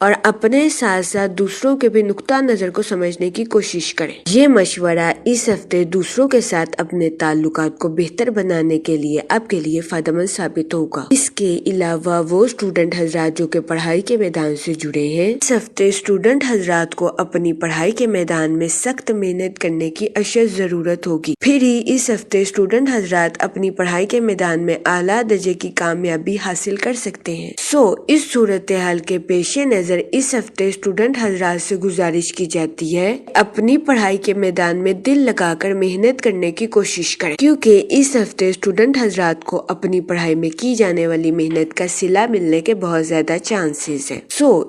اور اپنے ساتھ ساتھ دوسروں کے بھی نقطہ نظر کو سمجھنے کی کوشش کریں۔ یہ مشورہ اس ہفتے دوسروں کے ساتھ اپنے تعلقات کو بہتر بنانے کے لیے آپ کے لیے فائدہ مند ثابت ہوگا۔ اس کے علاوہ وہ اسٹوڈنٹ حضرات جو کہ پڑھائی کے میدان سے جڑے ہیں، اس ہفتے اسٹوڈنٹ حضرات کو اپنی پڑھائی کے میدان میں سخت محنت کرنے کی اشد ضرورت ہوگی۔ پھر ہی اس ہفتے اسٹوڈنٹ حضرات اپنی پڑھائی کے میدان میں اعلیٰ درجے کی کامیابی حاصل کر سکتے ہیں۔ اس صورتحال کے پیش نظر اس ہفتے اسٹوڈنٹ حضرات سے گزارش کی جاتی ہے اپنی پڑھائی کے میدان میں دل لگا کر محنت کرنے کی کوشش کریں، کیونکہ اس ہفتے اسٹوڈنٹ حضرات کو اپنی پڑھائی میں کی جانے والی محنت کا صلہ ملنے کے بہت زیادہ چانسز ہیں۔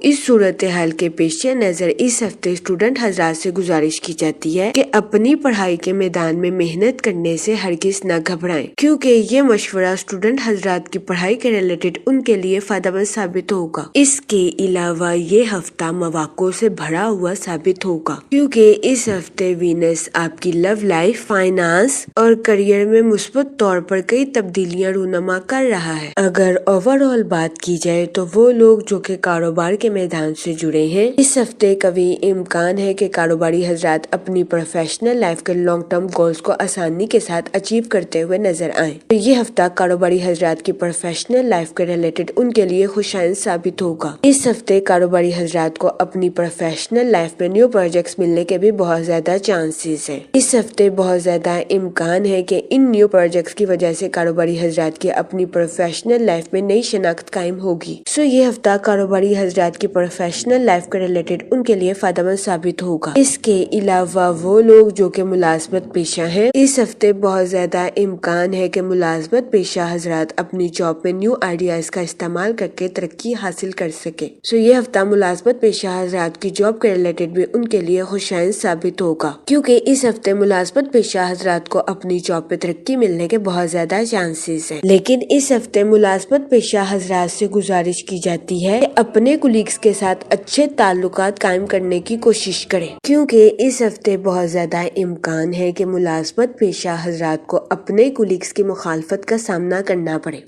اس صورتحال کے پیش نظر اس ہفتے اسٹوڈنٹ حضرات سے گزارش کی جاتی ہے کہ اپنی پڑھائی کے میدان میں محنت کرنے سے ہرگز نہ گھبرائیں، کیونکہ یہ مشورہ اسٹوڈنٹ حضرات کی پڑھائی کے ریلیٹڈ ان کے لیے فائدہ مند ثابت ہوگا۔ اس کے علاوہ یہ ہفتہ مواقع سے بھرا ہوا ثابت ہوگا، کیونکہ اس ہفتے وینس آپ کی لو لائف، فائنانس اور کریئر میں مثبت طور پر کئی تبدیلیاں رونما کر رہا ہے۔ اگر اوور آل بات کی جائے تو وہ لوگ جو کہ کاروبار کے میدان سے جڑے ہیں، اس ہفتے قوی امکان ہے کہ کاروباری حضرات اپنی پروفیشنل لائف کے لانگ ٹرم گولز کو آسانی کے ساتھ اچیو کرتے ہوئے نظر آئیں۔ یہ ہفتہ کاروباری حضرات کی پروفیشنل لائف کے ریلیٹڈ ان کے لیے خوشائند ثابت ہوگا۔ اس ہفتے کاروباری حضرات کو اپنی پروفیشنل لائف میں نیو پروجیکٹس ملنے کے بھی بہت زیادہ چانسز ہیں۔ اس ہفتے بہت زیادہ امکان ہے کہ ان نیو پروجیکٹس کی وجہ سے کاروباری حضرات کی اپنی پروفیشنل لائف میں نئی شناخت قائم ہوگی۔ یہ ہفتہ کاروباری حضرات کی پروفیشنل لائف کے ریلیٹڈ ان کے لیے فائدہ مند ثابت ہوگا۔ اس کے علاوہ وہ لوگ جو کہ ملازمت پیشہ ہیں، اس ہفتے بہت زیادہ امکان ہے کہ ملازمت پیشہ حضرات اپنی جاب میں نیو آئیڈیاز کا استعمال کر کے ترقی حاصل کر سکے۔ یہ ہفتہ ملازمت پیشہ حضرات کی جاب کے ریلیٹڈ بھی ان کے لیے خوشائند ثابت ہوگا، کیونکہ اس ہفتے ملازمت پیشہ حضرات کو اپنی جاب پہ ترقی ملنے کے بہت زیادہ چانسز ہیں۔ لیکن اس ہفتے ملازمت پیشہ حضرات سے گزارش کی جاتی ہے کہ اپنے کولیگز کے ساتھ اچھے تعلقات قائم کرنے کی کوشش کریں، کیونکہ اس ہفتے بہت زیادہ امکان ہے کہ ملازمت پیشہ حضرات کو اپنے کولیگز کی مخالفت کا سامنا کرنا پڑے۔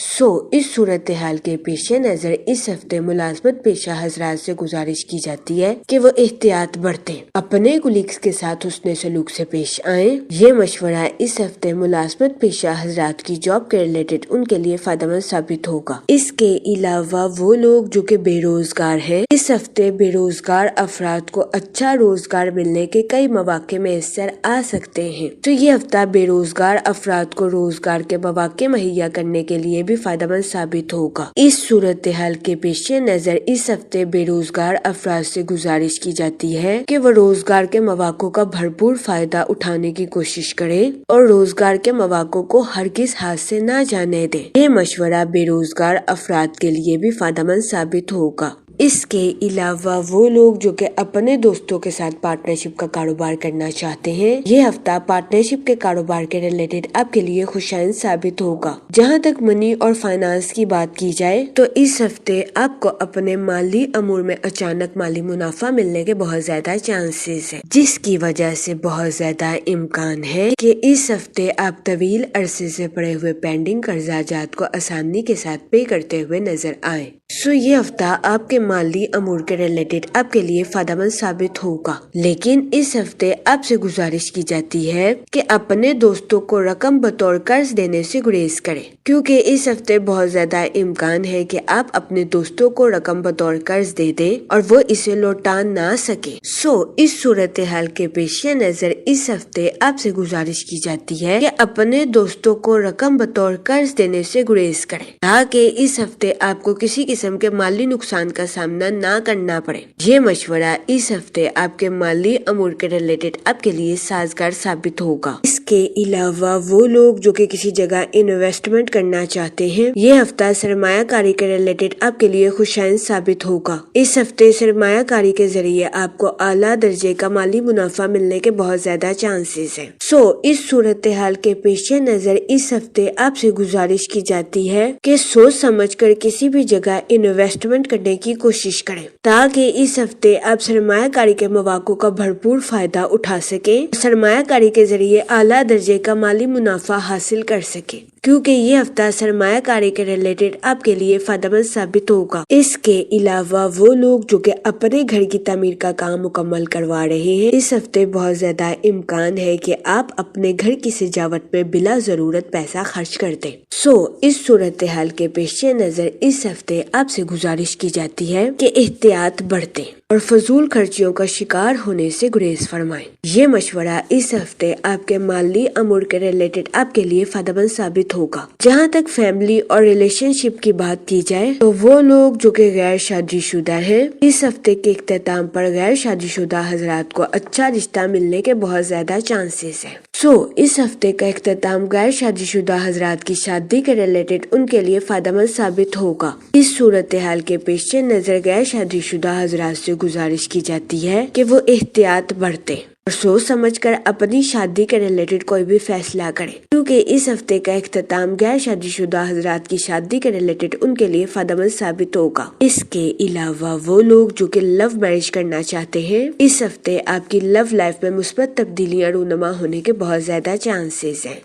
اس صورتحال کے پیش نظر اس ہفتے ملازمت پیشہ حضرات سے گزارش کی جاتی ہے کہ وہ احتیاط برتیں، اپنے کولیگز کے ساتھ حسن سلوک سے پیش آئیں۔ یہ مشورہ اس ہفتے ملازمت پیشہ حضرات کی جاب کے ریلیٹڈ ان کے لیے فائدہ مند ثابت ہوگا۔ اس کے علاوہ وہ لوگ جو کہ بے روزگار ہیں، اس ہفتے بے روزگار افراد کو اچھا روزگار ملنے کے کئی مواقع میسر آ سکتے ہیں۔ یہ ہفتہ بے روزگار افراد کو روزگار کے مواقع مہیا کرنے کے لیے بھی فائدہ مند ثابت ہوگا۔ اس صورتحال کے پیش نظر اس ہفتے بے روزگار افراد سے گزارش کی جاتی ہے کہ وہ روزگار کے مواقع کا بھرپور فائدہ اٹھانے کی کوشش کریں اور روزگار کے مواقع کو ہرگز ہاتھ سے نہ جانے دیں۔ یہ مشورہ بے روزگار افراد کے لیے بھی فائدہ مند ثابت ہوگا۔ اس کے علاوہ وہ لوگ جو کہ اپنے دوستوں کے ساتھ پارٹنرشپ کا کاروبار کرنا چاہتے ہیں، یہ ہفتہ پارٹنرشپ کے کاروبار کے ریلیٹڈ آپ کے لیے خوشائند ثابت ہوگا۔ جہاں تک منی اور فائنانس کی بات کی جائے تو اس ہفتے آپ کو اپنے مالی امور میں اچانک مالی منافع ملنے کے بہت زیادہ چانسز ہیں، جس کی وجہ سے بہت زیادہ امکان ہے کہ اس ہفتے آپ طویل عرصے سے پڑے ہوئے پینڈنگ قرضہ جات کو آسانی کے ساتھ پے کرتے ہوئے نظر آئیں۔ یہ ہفتہ آپ کے مالی امور کے ریلیٹڈ آپ کے لیے فائدہ مند ثابت ہوگا، لیکن اس ہفتے آپ سے گزارش کی جاتی ہے کہ اپنے دوستوں کو رقم بطور قرض دینے سے گریز کریں، کیونکہ اس ہفتے بہت زیادہ امکان ہے کہ آپ اپنے دوستوں کو رقم بطور قرض دے دیں اور وہ اسے لوٹا نہ سکے۔ اس صورتحال کے پیش نظر اس ہفتے آپ سے گزارش کی جاتی ہے کہ اپنے دوستوں کو رقم بطور قرض دینے سے گریز کریں، تاکہ اس ہفتے آپ کو کسی قسم کے مالی نقصان کا سامنا نہ کرنا پڑے۔ یہ مشورہ اس ہفتے آپ کے مالی امور کے ریلیٹڈ آپ کے لیے سازگار ثابت ہوگا۔ اس کے علاوہ وہ لوگ جو کہ کسی جگہ انویسٹمنٹ کرنا چاہتے ہیں، یہ ہفتہ سرمایہ کاری کے ریلیٹڈ آپ کے لیے خوشائند ثابت ہوگا۔ اس ہفتے سرمایہ کاری کے ذریعے آپ کو اعلیٰ درجے کا مالی منافع ملنے کے بہت زیادہ چانسز ہیں۔ اس صورتحال کے پیش نظر اس ہفتے آپ سے گزارش کی جاتی ہے کہ سوچ سمجھ کر کسی بھی جگہ انویسٹمنٹ کرنے کی کوشش کریں، تاکہ اس ہفتے آپ سرمایہ کاری کے مواقع کا بھرپور فائدہ اٹھا سکیں، سرمایہ کاری کے ذریعے اعلیٰ درجے کا مالی منافع حاصل کر سکیں۔ کیونکہ یہ ہفتہ سرمایہ کاری کے ریلیٹڈ آپ کے لیے فائدہ مند ثابت ہوگا۔ اس کے علاوہ وہ لوگ جو کہ اپنے گھر کی تعمیر کا کام مکمل کروا رہے ہیں، اس ہفتے بہت زیادہ امکان ہے کہ آپ اپنے گھر کی سجاوٹ میں بلا ضرورت پیسہ خرچ کر دیں۔ اس صورتحال کے پیش نظر اس ہفتے آپ سے گزارش کی جاتی ہے کہ احتیاط برتیں اور فضول خرچیوں کا شکار ہونے سے گریز فرمائیں۔ یہ مشورہ اس ہفتے آپ کے مالی امور کے ریلیٹڈ آپ کے لیے فائدہ مند ثابت ہوگا۔ جہاں تک فیملی اور ریلیشن شپ کی بات کی جائے تو وہ لوگ جو کہ غیر شادی شدہ ہیں، اس ہفتے کے اختتام پر غیر شادی شدہ حضرات کو اچھا رشتہ ملنے کے بہت زیادہ چانسز ہیں۔ اس ہفتے کا اختتام غیر شادی شدہ حضرات کی شادی کے ریلیٹڈ ان کے لیے فائدہ مند ثابت ہوگا۔ اس صورتحال کے پیش نظر غیر شادی شدہ حضرات سے گزارش کی جاتی ہے کہ وہ احتیاط برتیں اور سوچ سمجھ کر اپنی شادی کے ریلیٹڈ کوئی بھی فیصلہ کریں، کیونکہ اس ہفتے کا اختتام غیر شادی شدہ حضرات کی شادی کے ریلیٹڈ ان کے لیے فائدہ مند ثابت ہوگا۔ اس کے علاوہ وہ لوگ جو کہ لو میرج کرنا چاہتے ہیں، اس ہفتے آپ کی لو لائف میں مثبت تبدیلیاں رونما ہونے کے بہت زیادہ چانسز ہیں۔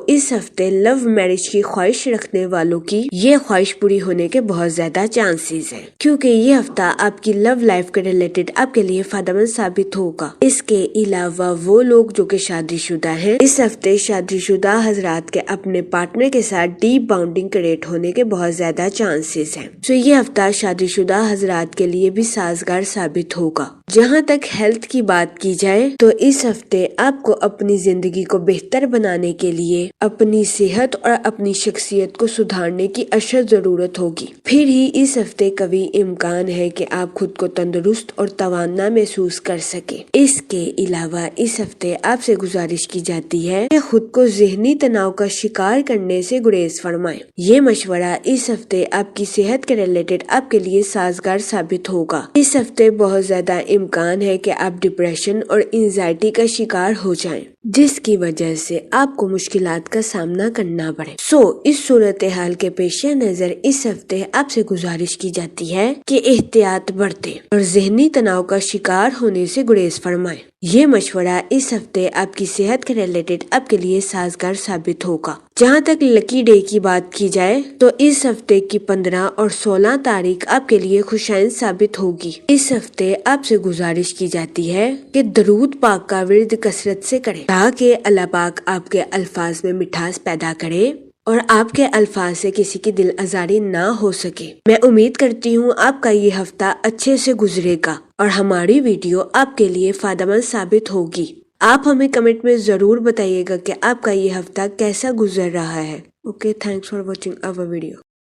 اس ہفتے لو میرج کی خواہش رکھنے والوں کی یہ خواہش پوری ہونے کے بہت زیادہ چانسز ہیں، کیونکہ یہ ہفتہ آپ کی لو لائف کے ریلیٹڈ آپ کے لیے فائدہ مند ثابت ہوگا۔ اس کے علاوہ وہ لوگ جو کہ شادی شدہ ہیں، اس ہفتے شادی شدہ حضرات کے اپنے پارٹنر کے ساتھ ڈیپ باؤنڈنگ کریٹ ہونے کے بہت زیادہ چانسز ہیں۔ یہ ہفتہ شادی شدہ حضرات کے لیے بھی سازگار ثابت ہوگا۔ جہاں تک ہیلتھ کی بات کی جائے تو اس ہفتے آپ کو اپنی زندگی کو بہتر بنانے کے لیے اپنی صحت اور اپنی شخصیت کو سدھارنے کی اشد ضرورت ہوگی۔ پھر ہی اس ہفتے قوی امکان ہے کہ آپ خود کو تندرست اور توانا محسوس کر سکیں۔ اس کے علاوہ اس ہفتے آپ سے گزارش کی جاتی ہے کہ خود کو ذہنی تناؤ کا شکار کرنے سے گریز فرمائیں۔ یہ مشورہ اس ہفتے آپ کی صحت کے ریلیٹڈ آپ کے لیے سازگار ثابت ہوگا۔ اس ہفتے بہت زیادہ امکان ہے کہ آپ ڈپریشن اور انزائٹی کا شکار ہو جائیں، جس کی وجہ سے آپ کو مشکلات کا سامنا کرنا پڑے۔ اس صورتحال کے پیش نظر اس ہفتے آپ سے گزارش کی جاتی ہے کہ احتیاط برتیں اور ذہنی تناؤ کا شکار ہونے سے گریز فرمائیں۔ یہ مشورہ اس ہفتے آپ کی صحت کے ریلیٹڈ آپ کے لیے سازگار ثابت ہوگا۔ جہاں تک لکی ڈے کی بات کی جائے تو اس ہفتے کی 15 اور 16 تاریخ آپ کے لیے خوشائن ثابت ہوگی۔ اس ہفتے آپ سے گزارش کی جاتی ہے کہ درود پاک کا ورد کثرت سے کریں تاکہ اللہ پاک آپ کے الفاظ میں مٹھاس پیدا کرے اور آپ کے الفاظ سے کسی کی دل آزاری نہ ہو سکے۔ میں امید کرتی ہوں آپ کا یہ ہفتہ اچھے سے گزرے گا اور ہماری ویڈیو آپ کے لیے فائدہ مند ثابت ہوگی۔ آپ ہمیں کمنٹ میں ضرور بتائیے گا کہ آپ کا یہ ہفتہ کیسا گزر رہا ہے۔ Okay, thanks for watching our video.